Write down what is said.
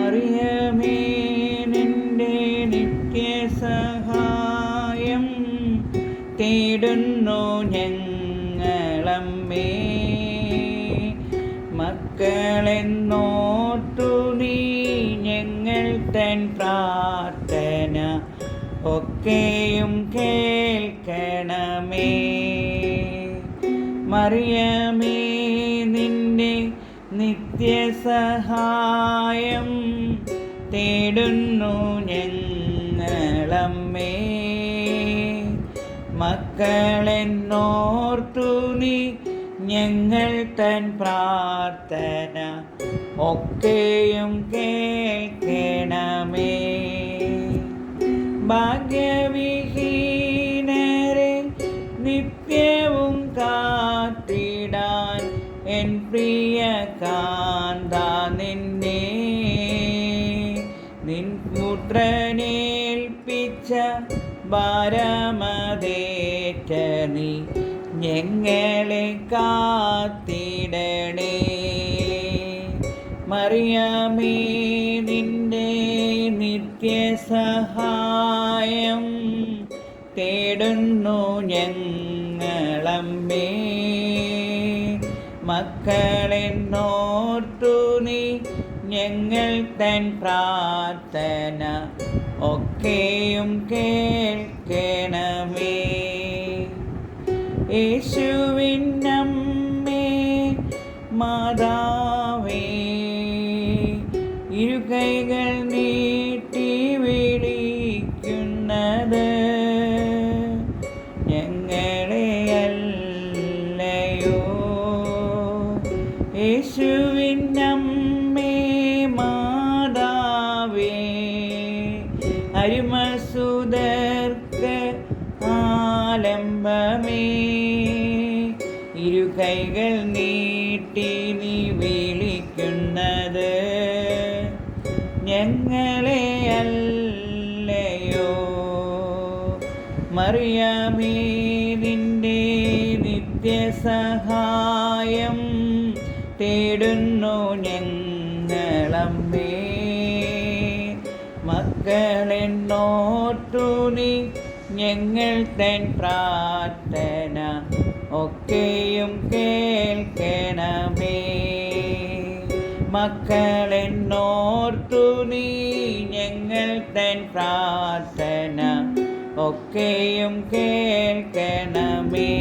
മറിയമേ നിന്റെ നിത്യസഹായം തേടുന്നു ഞങ്ങളമ്മേ. മക്കളെന്നോർത്തു നീ ഞങ്ങൾ തൻ പ്രാർത്ഥന ഒക്കെയും കേൾക്കണമേ. മറിയമേ നിന്റെ നിത്യസഹായം തേടുന്നു ഞങ്ങളമ്മേ. മക്കളെന്നോർത്തു നീ ഞങ്ങൾ തൻ പ്രാർത്ഥന ഒക്കെയും കേൾക്കണമേ. ഭാഗ്യവിഹീനരെ നിത്യവും കാത്തിടാൻ എൻ പ്രിയ കാന്ത നിന്നെ നിൻ പുത്രനേൽപ്പിച്ച ഭാരമതേറ്റ നീ ഞങ്ങളെ കാത്തിടണേ. മറിയമേ നിന്റെ നിത്യസഹായം തേടുന്നു ഞങ്ങളമ്മേ. മക്കളെന്നോർത്തു നീ ഞങ്ങൾ തൻ പ്രാർത്ഥന ഒക്കെയും കേൾക്കണമേ. യേശുവിനമ്മേ മാതാവേ, ഇരുകൈകൾ നീട്ടി വിളിക്കുന്നത് ഞങ്ങളെയല്ലയോ. യേശുവിനമ്മേ മാതാവേ, അരുമസുതർക്ക് ആലംബമേ, ഇരുകൈകൾ നീട്ടി നീ വിളിക്കുന്നത് ഞങ്ങളെയല്ലയോ. മറിയമേ നിന്റെ നിത്യസഹായം തേടുന്നു ഞങ്ങളമ്മേ. മക്കളെന്നോർത്തു നീ ഞങ്ങൾ തൻ പ്രാർത്ഥന ഒക്കെയും കേൾക്കണമേ. മക്കളെന്നോർത്തു നീ ഞങ്ങൾ തൻ പ്രാർത്ഥന ഒക്കെയും കേൾക്കണമേ.